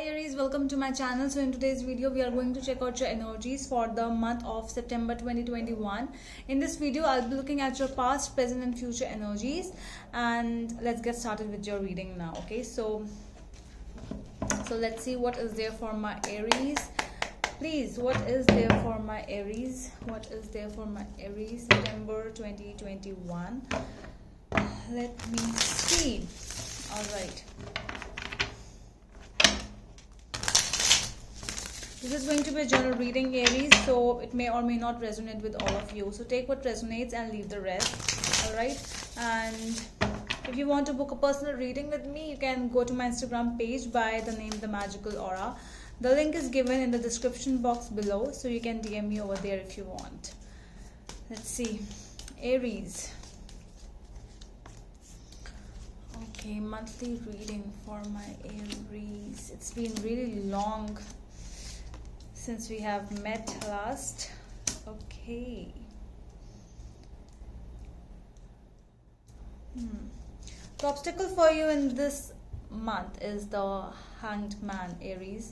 Aries, welcome to my channel. So in today's video we are going to check out your energies for the month of September 2021. In this video I'll be looking at your past, present and future energies, and let's get started with your reading now. Okay, so let's see what is there for my Aries. Please, what is there for my Aries? What is there for my Aries September 2021? Let me see. All right. This is going to be a general reading, Aries, so it may or may not resonate with all of you. So take what resonates and leave the rest. All right. And if you want to book a personal reading with me, you can go to my Instagram page by the name The Magical Aura. The link is given in the description box below, so you can DM me over there if you want. Let's see. Aries. Okay, monthly reading for my Aries. It's been really long since we have met last. Okay. The obstacle for you in this month is the Hanged Man, Aries,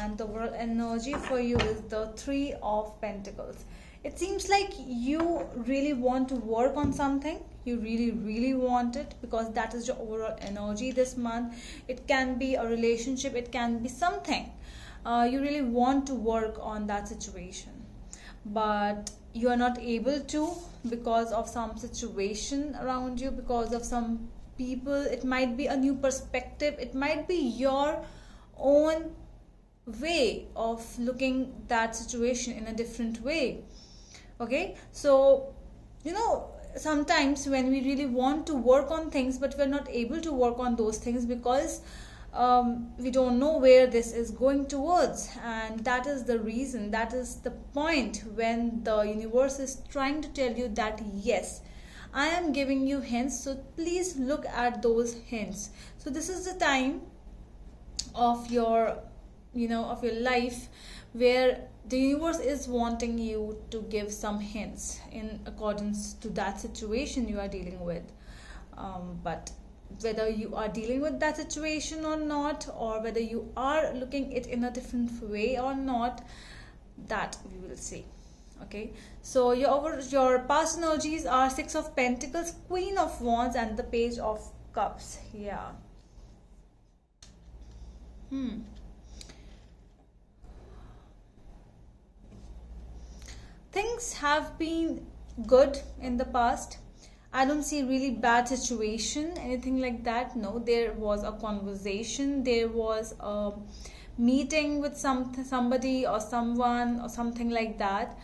and the overall energy for you is the Three of Pentacles. It seems like you really want to work on something. You really want it, because that is your overall energy this month. It can be a relationship, it can be something. You really want to work on that situation, but you are not able to because of some situation around you, because of some people. It might be a new perspective, it might be your own way of looking that situation in a different way. Okay, so sometimes when we really want to work on things, but we're not able to work on those things because we don't know where this is going towards, and that is the reason, that is the point when the universe is trying to tell you that yes, I am giving you hints, so please look at those hints. So this is the time of your life where the universe is wanting you to give some hints in accordance to that situation you are dealing with, but whether you are dealing with that situation or not, or whether you are looking it in a different way or not, that we will see. Okay, so your past energies are Six of Pentacles, Queen of Wands, and the Page of Cups. Yeah. Things have been good in the past. I don't see really bad situation, anything like that. No, there was a conversation, there was a meeting with somebody or someone or something like that.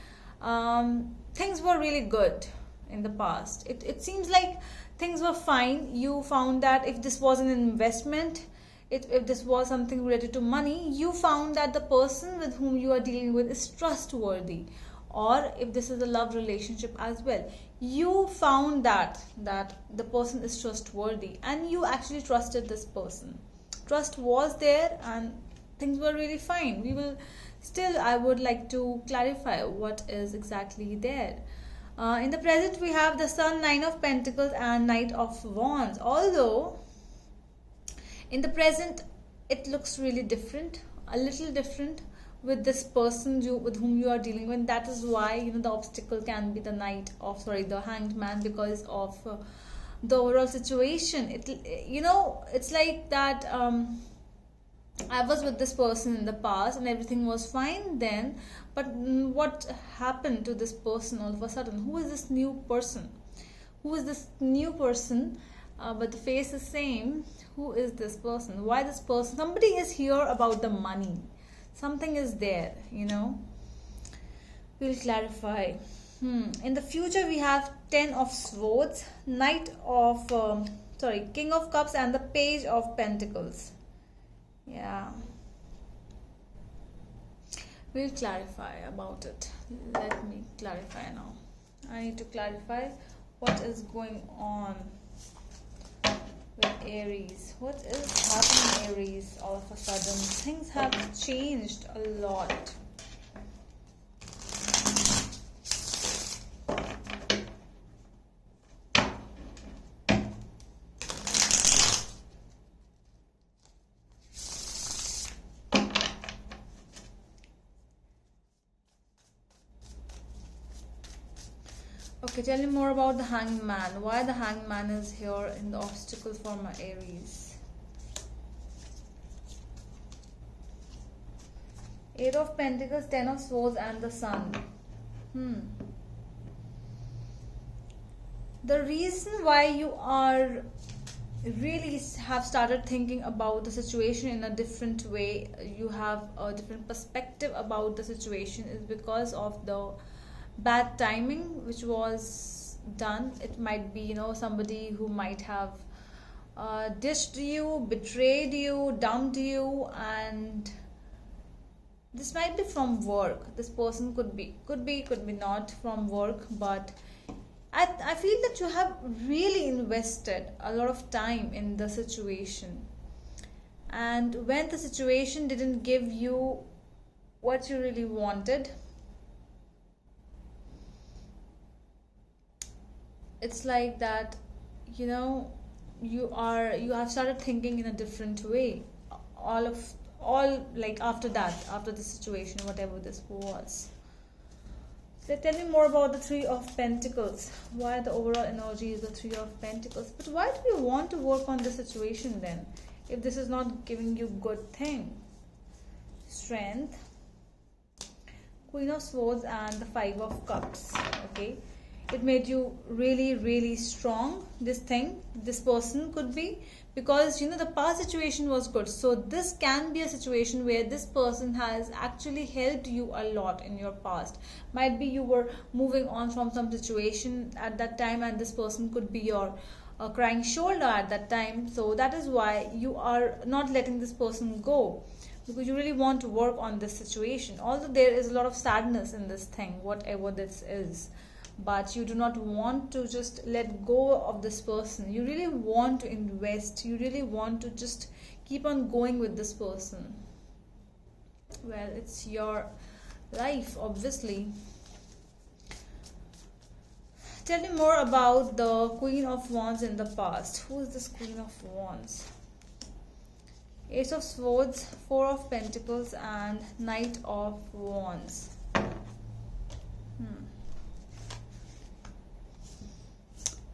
Things were really good in the past. It seems like things were fine. You found that if this was an investment, if this was something related to money, you found that the person with whom you are dealing with is trustworthy. Or if this is a love relationship as well, you found that the person is trustworthy and you actually trusted this person. Trust was there and things were really fine. I would like to clarify what is exactly there. In the present we have the Sun, Nine of Pentacles and Knight of Wands. Although in the present it looks really different, a little different with this person with whom you are dealing with. That is why the obstacle can be the the Hanged Man, because of the overall situation. It's like that I was with this person in the past and everything was fine then, but what happened to this person all of a sudden? Who is this new person? But the face is same. Who is this person? Why this person? Somebody is here about the money. Something is there, We'll clarify. In the future we have Ten of Swords, King of Cups and the Page of Pentacles. Yeah. We'll clarify about it. Let me clarify now. I need to clarify what is going on with Aries. What is happening, Aries? All of a sudden things have changed a lot. Okay, tell me more about the Hanged Man. Why the Hanged Man is here in the obstacle for my Aries? Eight of Pentacles, Ten of Swords, and the Sun. The reason why you are really have started thinking about the situation in a different way, you have a different perspective about the situation, is because of the bad timing which was done. It might be, somebody who might have dished you, betrayed you, dumped you, and this might be from work. This person could be not from work, but I feel that you have really invested a lot of time in the situation, and when the situation didn't give you what you really wanted, it's like that, you have started thinking in a different way. All like after the situation, whatever this was. So tell me more about the Three of Pentacles. Why the overall energy is the Three of Pentacles? But why do you want to work on the situation then, if this is not giving you good thing? Strength, Queen of Swords, and the Five of Cups. Okay, it made you really, really strong. This person could be, because the past situation was good, so this can be a situation where this person has actually helped you a lot in your past. Might be you were moving on from some situation at that time, and this person could be your crying shoulder at that time. So that is why you are not letting this person go, because you really want to work on this situation. Although there is a lot of sadness in this thing, whatever this is, but you do not want to just let go of this person. You really want to invest. You really want to just keep on going with this person. Well, it's your life, obviously. Tell me more about the Queen of Wands in the past. Who is this Queen of Wands? Ace of Swords, Four of Pentacles, and Knight of Wands.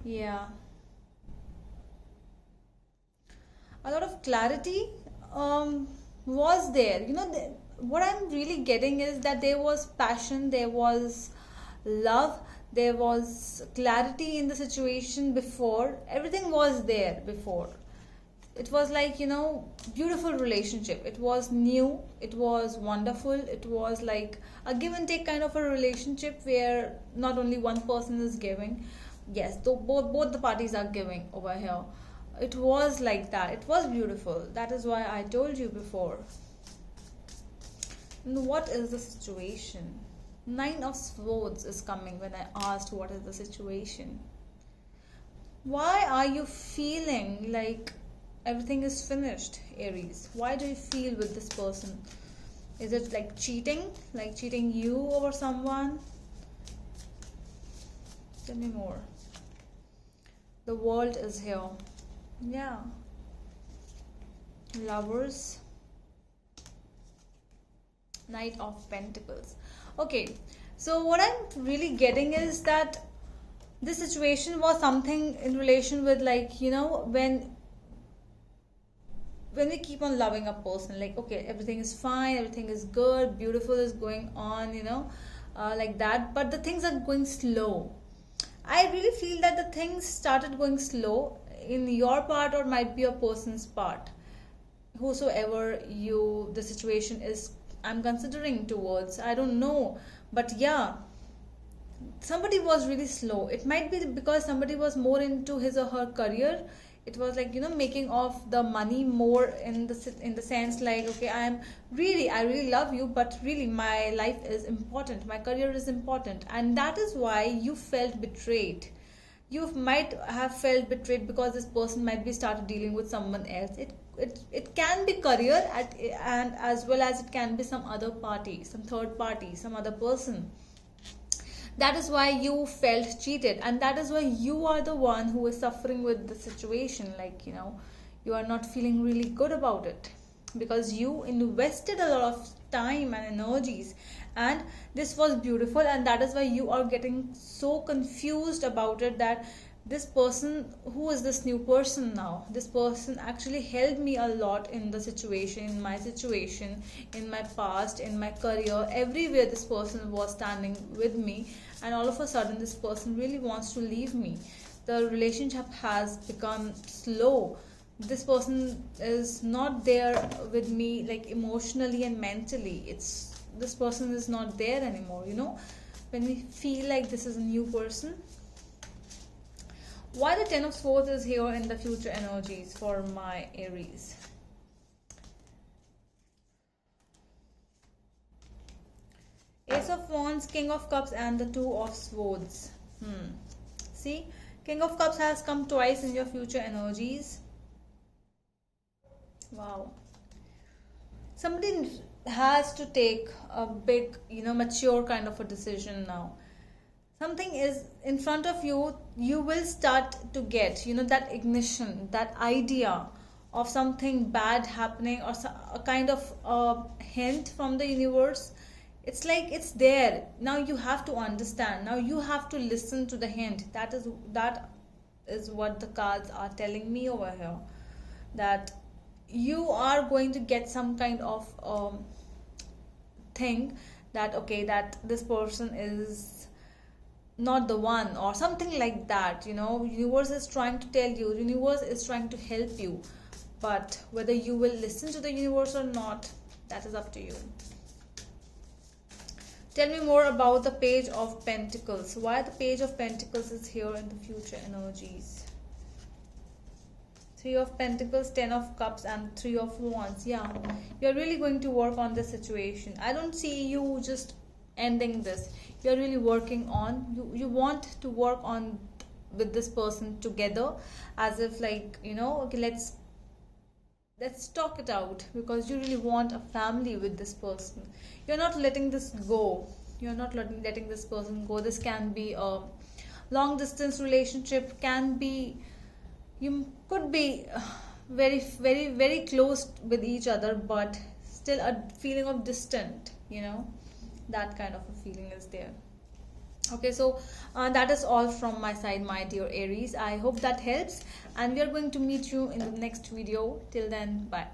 Yeah, a lot of clarity was there. What I'm really getting is that there was passion, there was love, there was clarity in the situation before. Everything was there before. It was like, beautiful relationship. It was new, it was wonderful. It was like a give and take kind of a relationship, where not only one person is giving. Yes, both the parties are giving over here. It was like that. It was beautiful. That is why I told you before. And what is the situation? Nine of Swords is coming when I asked what is the situation. Why are you feeling like everything is finished, Aries? Why do you feel with this person? Is it like cheating? Like cheating you over someone? Tell me more. The World is here. Yeah. Lovers. Knight of Pentacles. Okay, so what I'm really getting is that this situation was something in relation with, like, when we keep on loving a person, like, okay, everything is fine, everything is good, beautiful is going on, like that, but the things are going slow. I really feel that the things started going slow in your part, or might be a person's part, whosoever the situation is, I'm considering towards, I don't know, but yeah, somebody was really slow. It might be because somebody was more into his or her career. It was like, making of the money more in the sense, like, okay, I really love you, but really my life is important, my career is important, and that is why you felt betrayed. You might have felt betrayed because this person might be started dealing with someone else. It can be career, and as well as it can be some other party, some third party, some other person. That is why you felt cheated, and that is why you are the one who is suffering with the situation. Like, you are not feeling really good about it. because you invested a lot of time and energies, and this was beautiful, and that is why you are getting so confused about it, that this person, who is this new person now? This person actually helped me a lot in the situation, in my situation, in my past, in my career, everywhere this person was standing with me, and all of a sudden this person really wants to leave me. The relationship has become slow. This person is not there with me, like emotionally and mentally. It's this person is not there anymore, you know, when we feel like this is a new person. Why the 10 of Swords is here in the future energies for my Aries? Ace of Wands, King of Cups, and the Two of Swords. See, King of Cups has come twice in your future energies. Wow. Somebody has to take a big, mature kind of a decision now. Something is in front of you. You will start to get, that ignition, that idea of something bad happening, or a kind of hint from the universe. It's like it's there. Now you have to understand. Now you have to listen to the hint. That is what the cards are telling me over here. That you are going to get some kind of thing that, okay, that this person is not the one, or something like that. Universe is trying to tell you, universe is trying to help you, but whether you will listen to the universe or not, that is up to you. Tell me more about the Page of Pentacles. Why the Page of Pentacles is here in the future energies? Three of Pentacles, 10 of Cups, and 3 of Wands. Yeah, you're really going to work on this situation. I don't see you just ending this. You're really working on, you want to work on with this person together, as if like, okay, let's talk it out, because you really want a family with this person. You're not letting this go. You're not letting this person go. This can be a long distance relationship, can be, you could be very, very, very close with each other, but still a feeling of distant, that kind of a feeling is there. Okay, so that is all from my side, my dear Aries. I hope that helps, and we are going to meet you in the next video. Till then, bye.